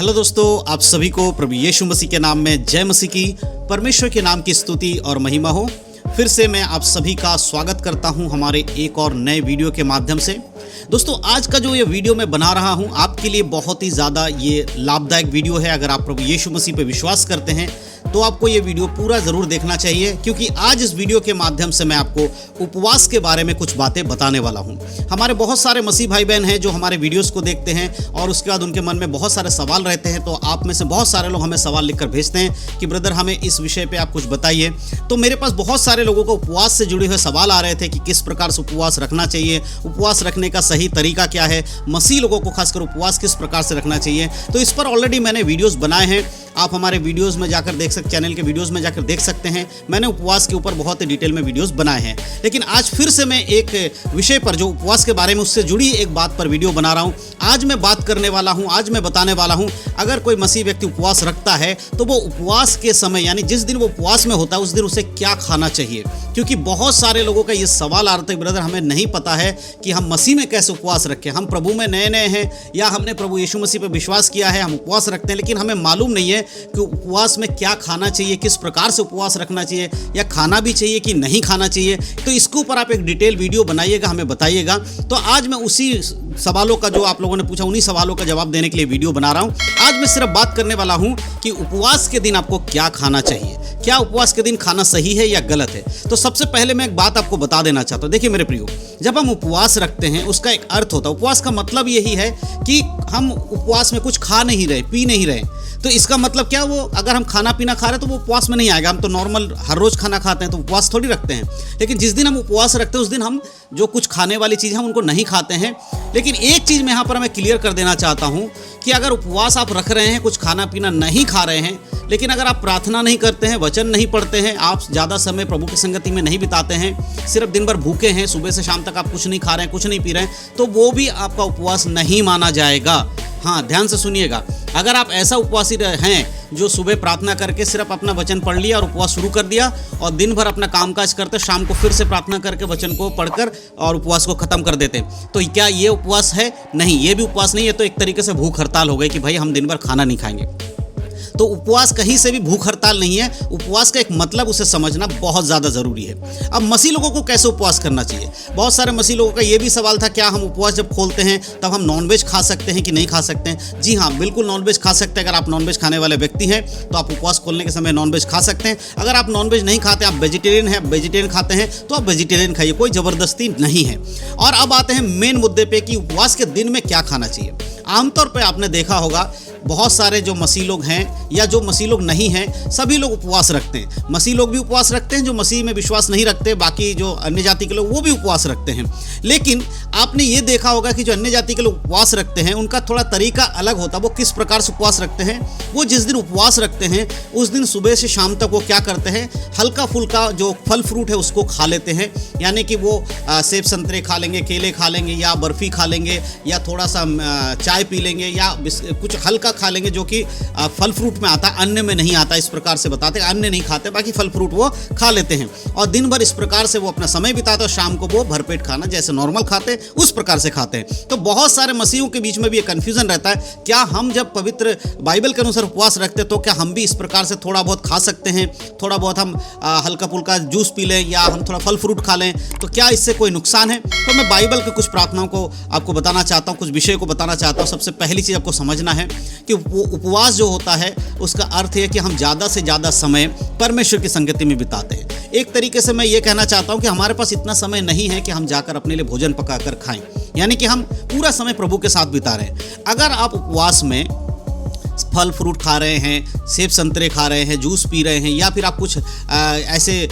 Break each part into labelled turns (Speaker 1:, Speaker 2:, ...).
Speaker 1: Hello दोस्तों, आप सभी को प्रभु यीशु मसीह के नाम में जय मसीह की। परमेश्वर के नाम की स्तुति और महिमा हो। फिर से मैं आप सभी का स्वागत करता हूं हमारे एक और नए वीडियो के माध्यम से। दोस्तों, आज का जो ये वीडियो मैं बना रहा हूं आपके लिए बहुत ही ज़्यादा ये लाभदायक वीडियो है। अगर आप प्रभु यीशु मसीह पे विश्वास करते हैं तो आपको ये वीडियो पूरा ज़रूर देखना चाहिए, क्योंकि आज इस वीडियो के माध्यम से मैं आपको उपवास के बारे में कुछ बातें बताने वाला हूं। हमारे बहुत सारे मसीह भाई बहन हैं जो हमारे वीडियोस को देखते हैं और उसके बाद उनके मन में बहुत सारे सवाल रहते हैं। तो आप में से बहुत सारे लोग हमें सवाल लिखकर भेजते हैं कि ब्रदर हमें इस विषय पे आप कुछ बताइए। तो मेरे पास बहुत सारे लोगों को उपवास से जुड़े हुए सवाल आ रहे थे कि किस प्रकार से उपवास रखना चाहिए, उपवास रखने का सही तरीका क्या है, मसीह लोगों को खासकर उपवास किस प्रकार से रखना चाहिए। तो इस पर ऑलरेडी मैंने वीडियोज़ बनाए हैं, आप हमारे वीडियोस में जाकर देख सकते, चैनल के वीडियोस में जाकर देख सकते हैं। मैंने उपवास के ऊपर बहुत ही डिटेल में वीडियोस बनाए हैं। लेकिन आज फिर से मैं एक विषय पर जो उपवास के बारे में उससे जुड़ी एक बात पर वीडियो बना रहा हूं। आज मैं बात करने वाला हूं, आज मैं बताने वाला हूं, अगर कोई मसीह व्यक्ति उपवास रखता है तो वो उपवास के समय यानी जिस दिन वो उपवास में होता है उस दिन उसे क्या खाना चाहिए। क्योंकि बहुत सारे लोगों का ये सवाल आ रहा था, ब्रदर हमें नहीं पता है कि हम मसीह में कैसे उपवास रखें। हम प्रभु में नए नए हैं या हमने प्रभु यीशु मसीह पर विश्वास किया है, हम उपवास रखते हैं, लेकिन हमें मालूम नहीं है कि उपवास में क्या खाना चाहिए, किस प्रकार से उपवास रखना चाहिए, या खाना भी चाहिए कि नहीं खाना चाहिए। तो इसके ऊपर आप एक डिटेल वीडियो बनाइएगा, हमें बताइएगा। तो आज मैं उसी सवालों का जो आप लोगों ने पूछा उन्हीं सवालों का जवाब देने के लिए वीडियो बना रहा हूं। आज मैं सिर्फ बात करने वाला हूं कि उपवास के दिन आपको क्या खाना चाहिए, क्या उपवास के दिन खाना सही है या गलत है। तो सबसे पहले मैं एक बात आपको बता देना चाहता हूं। देखिए मेरे प्रियो, जब हम उपवास रखते हैं उसका एक अर्थ होता है। उपवास का मतलब यही है कि हम उपवास में कुछ खा नहीं रहे, पी नहीं रहे। तो इसका मतलब क्या, वो अगर हम खाना पीना खा रहे हैं तो वो उपवास में नहीं आएगा। हम तो नॉर्मल हर रोज़ खाना खाते हैं तो उपवास थोड़ी रखते हैं। लेकिन जिस दिन हम उपवास रखते हैं उस दिन हम जो कुछ खाने वाली चीज़ है उनको नहीं खाते हैं। लेकिन एक चीज़ मैं यहाँ पर मैं क्लियर कर देना चाहता हूँ कि अगर उपवास आप रख रहे हैं, कुछ खाना पीना नहीं खा रहे हैं, लेकिन अगर आप प्रार्थना नहीं करते हैं, वचन नहीं पढ़ते हैं, आप ज़्यादा समय प्रभु की संगति में नहीं बिताते हैं, सिर्फ दिन भर भूखे हैं, सुबह से शाम तक आप कुछ नहीं खा रहे हैं, कुछ नहीं पी रहे हैं, तो वो भी आपका उपवास नहीं माना जाएगा। हाँ, ध्यान से सुनिएगा। अगर आप ऐसा उपवासी हैं जो सुबह प्रार्थना करके सिर्फ अपना वचन पढ़ लिया और उपवास शुरू कर दिया और दिन भर अपना कामकाज करते, शाम को फिर से प्रार्थना करके वचन को पढ़कर और उपवास को खत्म कर देते, तो क्या ये उपवास है? नहीं, ये भी उपवास नहीं है। तो एक तरीके से भूख हड़ताल हो गई कि भाई हम दिन भर खाना नहीं खाएंगे। तो उपवास कहीं से भी भूख हड़ताल नहीं है। उपवास का एक मतलब उसे समझना बहुत ज़्यादा ज़रूरी है। अब मसीह लोगों को कैसे उपवास करना चाहिए? बहुत सारे मसीह लोगों का ये भी सवाल था, क्या हम उपवास जब खोलते हैं तब हम नॉनवेज खा सकते हैं कि नहीं खा सकते हैं? जी हाँ, बिल्कुल नॉनवेज खा सकते हैं। अगर आप नॉनवेज खाने वाले व्यक्ति हैं तो आप उपवास खोलने के समय नॉनवेज खा सकते हैं। अगर आप नॉनवेज नहीं खाते, आप वेजिटेरियन हैं, वेजिटेरियन खाते हैं, तो आप वेजिटेरियन खाइए, कोई ज़बरदस्ती नहीं है। और अब आते हैं मेन मुद्दे पे कि उपवास के दिन में क्या खाना चाहिए। आमतौर पर आपने देखा होगा बहुत सारे जो मसीह लोग हैं या जो मसीह लोग नहीं हैं, सभी लोग उपवास रखते हैं। मसीह लोग भी उपवास रखते हैं, जो मसीह में विश्वास नहीं रखते, बाकी जो अन्य जाति के लोग वो भी उपवास रखते हैं। लेकिन आपने ये देखा होगा कि जो अन्य जाति के लोग उपवास रखते हैं उनका थोड़ा तरीका अलग होता है। वो किस प्रकार से उपवास रखते हैं? वो जिस दिन उपवास रखते हैं उस दिन सुबह से शाम तक वो क्या करते हैं, हल्का फुल्का जो फल फ्रूट है उसको खा लेते हैं। यानी कि वो सेब संतरे खा लेंगे, केले खा लेंगे, या बर्फ़ी खा लेंगे, या थोड़ा सा चाय पी लेंगे, या कुछ हल्का खा लेंगे जो कि फल फ्रूट में आता है, अन्य में नहीं आता। इस प्रकार से बताते हैं, अन्य नहीं खाते, बाकी फल फ्रूट वो खा लेते हैं और दिन भर इस प्रकार से वो अपना समय बिताते हैं। शाम को वो भरपेट खाना जैसे नॉर्मल खाते हैं उस प्रकार से खाते हैं। तो बहुत सारे मसीहों के बीच में भी ये कन्फ्यूजन रहता है, क्या हम जब पवित्र बाइबल के अनुसार उपवास रखते हैं तो क्या हम भी इस प्रकार से थोड़ा बहुत खा सकते हैं? थोड़ा बहुत हम हल्का फुल्का जूस पी लें या हम थोड़ा फल फ्रूट खा लें, तो क्या इससे कोई नुकसान है? तो मैं बाइबल के कुछ प्रार्थनाओं को आपको बताना चाहता हूँ, कुछ विषय को बताना चाहता हूँ। सबसे पहली चीज़ आपको समझना है कि वो उपवास जो होता है उसका अर्थ है कि हम ज़्यादा से ज़्यादा समय परमेश्वर की संगति में बिताते हैं। एक तरीके से मैं ये कहना चाहता हूँ कि हमारे पास इतना समय नहीं है कि हम जाकर अपने लिए भोजन पकाकर खाएं, यानी कि हम पूरा समय प्रभु के साथ बिता रहे हैं। अगर आप उपवास में फल फ्रूट खा रहे हैं, सेब संतरे खा रहे हैं, जूस पी रहे हैं, या फिर आप कुछ ऐसे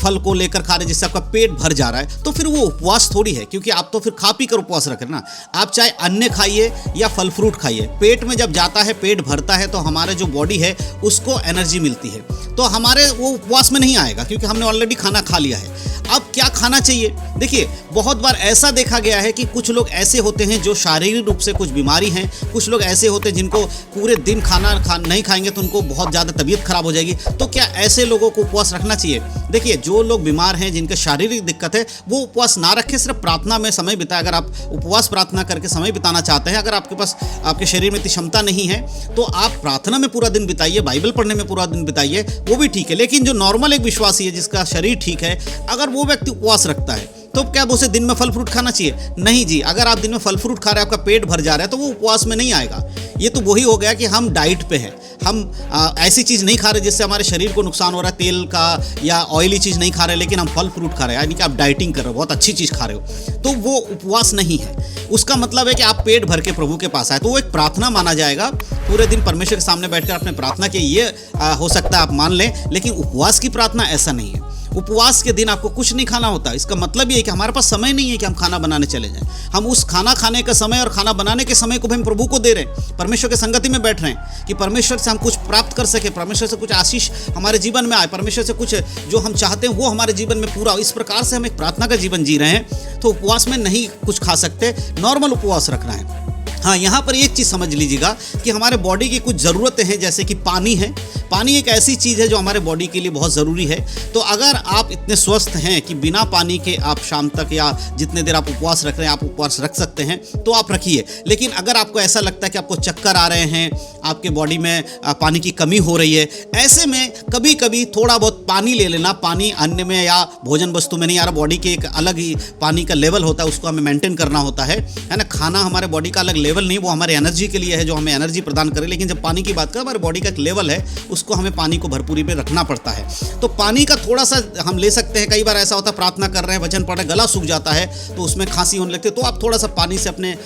Speaker 1: फल को लेकर खा रहे हैं जिससे आपका पेट भर जा रहा है, तो फिर वो उपवास थोड़ी है, क्योंकि आप तो फिर खा पी कर उपवास रख रहे हैं ना। आप चाहे अन्न खाइए या फल फ्रूट खाइए, पेट में जब जाता है, पेट भरता है, तो हमारे जो बॉडी है उसको एनर्जी मिलती है, तो हमारे वो उपवास में नहीं आएगा, क्योंकि हमने ऑलरेडी खाना खा लिया है। अब क्या खाना चाहिए? देखिए, बहुत बार ऐसा देखा गया है कि कुछ लोग ऐसे होते हैं जो शारीरिक रूप से कुछ बीमारी हैं, कुछ लोग ऐसे होते हैं जिनको पूरे दिन नहीं खाएंगे तो उनको बहुत ज़्यादा तबीयत खराब हो जाएगी। तो क्या ऐसे लोगों को उपवास रखना चाहिए? देखिए, जो लोग बीमार हैं, जिनके शारीरिक दिक्कत है, वो उपवास ना रखें, सिर्फ प्रार्थना में समय बिताएं। अगर आप उपवास प्रार्थना करके समय बिताना चाहते हैं, अगर आपके पास आपके शरीर में इतनी क्षमता नहीं है, तो आप प्रार्थना में पूरा दिन बिताइए, बाइबल पढ़ने में पूरा दिन बिताइए, वो भी ठीक है। लेकिन जो नॉर्मल एक विश्वासी है, जिसका शरीर ठीक है, अगर वो व्यक्ति उपवास रखता है, तो क्या उसे दिन में फल फ्रूट खाना चाहिए? नहीं जी। अगर आप दिन में फल फ्रूट खा रहे हैं, आपका पेट भर जा रहा है, तो वो उपवास में नहीं आएगा। ये तो वही हो गया कि हम डाइट पे हैं, हम ऐसी चीज़ नहीं खा रहे जिससे हमारे शरीर को नुकसान हो रहा है, तेल का या ऑयली चीज़ नहीं खा रहे, लेकिन हम फल फ्रूट खा रहे हैं, यानी कि आप डाइटिंग कर रहे हो, बहुत अच्छी चीज़ खा रहे हो, तो वो उपवास नहीं है। उसका मतलब है कि आप पेट भर के प्रभु के पास आए, तो वो एक प्रार्थना माना जाएगा। पूरे दिन परमेश्वर के सामने बैठकर आपने प्रार्थना की, ये हो सकता है आप मान लें, लेकिन उपवास की प्रार्थना ऐसा नहीं है। उपवास के दिन आपको कुछ नहीं खाना होता। इसका मतलब ये है कि हमारे पास समय नहीं है कि हम खाना बनाने चले जाएं। हम उस खाना खाने का समय और खाना बनाने के समय को भी हम प्रभु को दे रहे हैं, परमेश्वर के संगति में बैठ रहे हैं कि परमेश्वर से हम कुछ प्राप्त कर सके, परमेश्वर से कुछ आशीष हमारे जीवन में आए, परमेश्वर से कुछ जो हम चाहते हैं वो हमारे जीवन में पूरा हो। इस प्रकार से हम एक प्रार्थना का जीवन जी रहे हैं। तो उपवास में नहीं कुछ खा सकते, नॉर्मल उपवास रखना है। हाँ, यहाँ पर एक चीज़ समझ लीजिएगा कि हमारे बॉडी की कुछ ज़रूरतें हैं, जैसे कि पानी है। पानी एक ऐसी चीज़ है जो हमारे बॉडी के लिए बहुत ज़रूरी है। तो अगर आप इतने स्वस्थ हैं कि बिना पानी के आप शाम तक या जितने देर आप उपवास रख रहे हैं, आप उपवास रख सकते हैं, तो आप रखिए। लेकिन अगर आपको ऐसा लगता है कि आपको चक्कर आ रहे हैं, आपके बॉडी में पानी की कमी हो रही है, ऐसे में कभी कभी थोड़ा बहुत पानी ले लेना। पानी अन्न में या भोजन वस्तु में नहीं आ रहा, बॉडी के एक अलग ही पानी का लेवल होता है, उसको हमें मेंटेन करना होता है ना। खाना हमारे बॉडी का अलग लेवल नहीं, वो हमारे एनर्जी के लिए है, जो हमें एनर्जी प्रदान करे। लेकिन जब पानी की बात करें, हमारे बॉडी का एक लेवल है, उसको हमें पानी को भरपूरी में रखना पड़ता है। तो पानी का थोड़ा सा हम ले सकते हैं। कई बार ऐसा होता है, प्रार्थना कर रहे हैं, वचन पढ़ रहे हैं, गला सूख जाता है, तो उसमें खांसी होने लगती है, तो आप थोड़ा सा पानी से अपने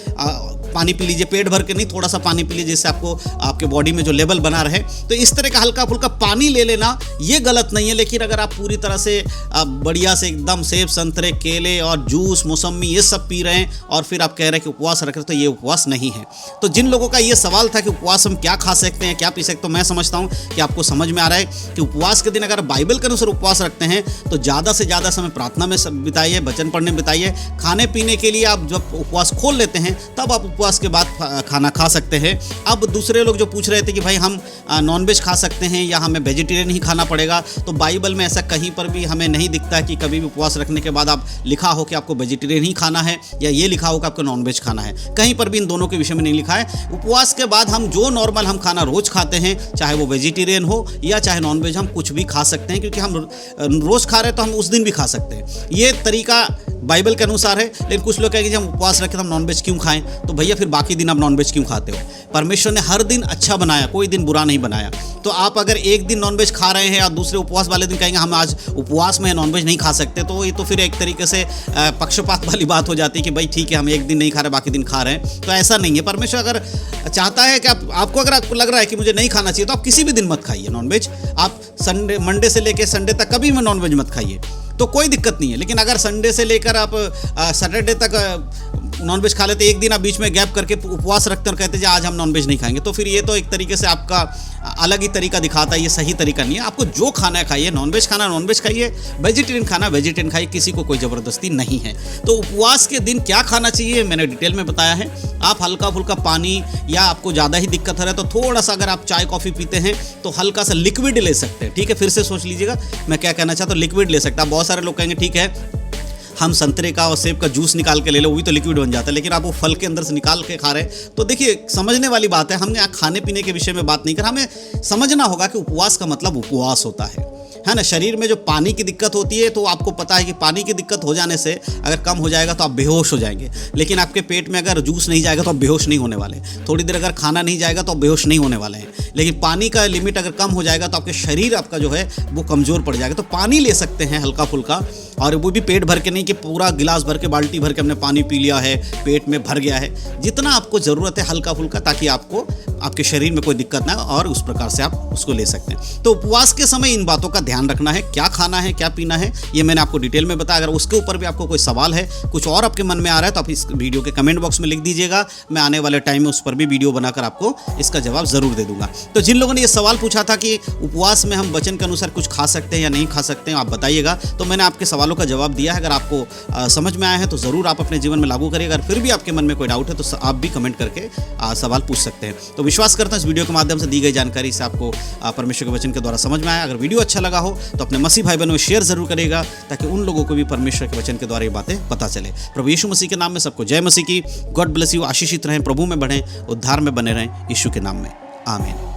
Speaker 1: पानी पी लीजिए, पेट भर के नहीं, थोड़ा सा पानी पी लीजिए, जिससे आपको आपके बॉडी में जो लेवल बना रहे। तो इस तरह का हल्का फुल्का पानी ले लेना ये गलत नहीं है। लेकिन अगर आप पूरी तरह से बढ़िया से एकदम सेब, संतरे, केले और जूस, मौसमी ये सब पी रहे हैं और फिर आप कह रहे हैं कि उपवास रख रहे, तो ये उपवास नहीं है। तो जिन लोगों का ये सवाल था कि उपवास हम क्या खा सकते हैं, क्या पी सकते, तो मैं समझता हूँ कि आपको समझ में आ रहा है कि उपवास के दिन अगर बाइबल के अनुसार उपवास रखते हैं, तो ज़्यादा से ज़्यादा समय प्रार्थना में बिताइए, वचन पढ़ने में बिताइए। खाने पीने के लिए आप जब उपवास खोल लेते हैं, तब आप उपवास के बाद खाना खा सकते हैं। अब दूसरे लोग जो पूछ रहे थे कि भाई हम नॉनवेज खा सकते हैं या हमें वेजिटेरियन ही खाना पड़ेगा, तो बाइबल में ऐसा कहीं पर भी हमें नहीं दिखता है कि कभी भी उपवास रखने के बाद आप लिखा हो कि आपको वेजिटेरियन ही खाना है या ये लिखा हो कि आपको नॉनवेज खाना है। कहीं पर भी इन दोनों के विषय में नहीं लिखा है। उपवास के बाद हम जो नॉर्मल हम खाना रोज़ खाते हैं, चाहे वो वेजिटेरियन हो या चाहे नॉनवेज, हम कुछ भी खा सकते हैं, क्योंकि हम रोज़ खा रहे हैं तो हम उस दिन भी खा सकते हैं। ये तरीका बाइबल के अनुसार है। लेकिन कुछ लोग कहेंगे जब हम उपवास रखें तो हम नॉनवेज क्यों खाएं? तो भैया फिर बाकी दिन आप नॉनवेज क्यों खाते हो? परमेश्वर ने हर दिन अच्छा बनाया, कोई दिन बुरा नहीं बनाया। तो आप अगर एक दिन नॉनवेज खा रहे हैं और दूसरे उपवास वाले दिन कहेंगे हम आज उपवास में नॉनवेज नहीं खा सकते, तो ये तो फिर एक तरीके से पक्षपात वाली बात हो जाती है कि भाई ठीक है, हम एक दिन नहीं खा रहे, बाकी दिन खा रहे हैं। तो ऐसा नहीं है। परमेश्वर अगर चाहता है कि आपको अगर आपको लग रहा है कि मुझे नहीं खाना चाहिए, तो आप किसी भी दिन मत खाइए नॉनवेज। आप मंडे से लेकर संडे तक कभी भी नॉनवेज मत खाइए, तो कोई दिक्कत नहीं है। लेकिन अगर संडे से लेकर आप सैटरडे तक नॉनवेज खा लेते, एक दिन आप बीच में गैप करके उपवास रखते हैं और कहते हैं आज हम नॉनवेज नहीं खाएंगे, तो फिर ये तो एक तरीके से आपका अलग ही तरीका दिखाता है। ये सही तरीका नहीं है। आपको जो खाना है खाइए, नॉनवेज खाना नॉनवेज खाइए, वेजिटेरियन खाना वेजिटेरियन खाइए, किसी को कोई ज़बरदस्ती नहीं है। तो उपवास के दिन क्या खाना चाहिए मैंने डिटेल में बताया है। आप हल्का फुल्का पानी, या आपको ज़्यादा ही दिक्कत हो रहा है तो थोड़ा सा, अगर आप चाय कॉफ़ी पीते हैं तो हल्का सा लिक्विड ले सकते हैं। ठीक है, फिर से सोच लीजिएगा मैं क्या कहना चाहता हूँ। लिक्विड ले सकता है। बहुत सारे लोग कहेंगे ठीक है हम संतरे का और सेब का जूस निकाल के ले लो, वो भी तो लिक्विड बन जाता है, लेकिन आप वो फल के अंदर से निकाल के खा रहे हैं। तो देखिए, समझने वाली बात है। हमने यहाँ खाने पीने के विषय में बात नहीं कर, हमें समझना होगा कि उपवास का मतलब उपवास होता है ना। शरीर में जो पानी की दिक्कत होती है, तो आपको पता है कि पानी की दिक्कत हो जाने से अगर कम हो जाएगा तो आप बेहोश हो जाएंगे। लेकिन आपके पेट में अगर जूस नहीं जाएगा तो आप बेहोश नहीं होने वाले। थोड़ी देर अगर खाना नहीं जाएगा तो आप बेहोश नहीं होने वाले हैं। लेकिन पानी का लिमिट अगर कम हो जाएगा तो आपके शरीर आपका जो है वो कमज़ोर पड़ जाएगा। तो पानी ले सकते हैं हल्का फुल्का, और वो भी पेट भर के नहीं कि पूरा गिलास भर के, बाल्टी भर के हमने पानी पी लिया है, पेट में भर गया है। जितना आपको ज़रूरत है हल्का फुल्का, ताकि आपको आपके शरीर में कोई दिक्कत ना हो, और उस प्रकार से आप उसको ले सकते हैं। तो उपवास के समय इन बातों का ध्यान रखना है, क्या खाना है, क्या पीना है, ये मैंने आपको डिटेल में बताया। अगर उसके ऊपर भी आपको कोई सवाल है, कुछ और आपके मन में आ रहा है, तो आप इस वीडियो के कमेंट बॉक्स में लिख दीजिएगा। मैं आने वाले टाइम में उस पर भी वीडियो बनाकर आपको इसका जवाब ज़रूर दे दूंगा। तो जिन लोगों ने ये सवाल पूछा था कि उपवास में हम वचन के अनुसार कुछ खा सकते हैं या नहीं खा सकते हैं, आप बताइएगा। तो मैंने आपके सवालों का जवाब दिया है। अगर आपको समझ में आया है तो ज़रूर आप अपने जीवन में लागू करिएगा। अगर फिर भी आपके मन में कोई डाउट है तो आप भी कमेंट करके सवाल पूछ सकते हैं। तो विश्वास करता हूं इस वीडियो के माध्यम से दी गई जानकारी से आपको परमेश्वर के वचन के द्वारा समझ में आया। अगर वीडियो अच्छा लगा हो तो अपने मसीह भाई बहनों में शेयर जरूर करिएगा, ताकि उन लोगों को भी परमेश्वर के वचन के द्वारा ये बातें पता चले। प्रभु यीशु मसीह के नाम में सबको जय मसीह की। God bless you. आशीषित रहें, प्रभु में बढ़ें, उद्धार में बने रहें, यीशु के नाम में आमीन।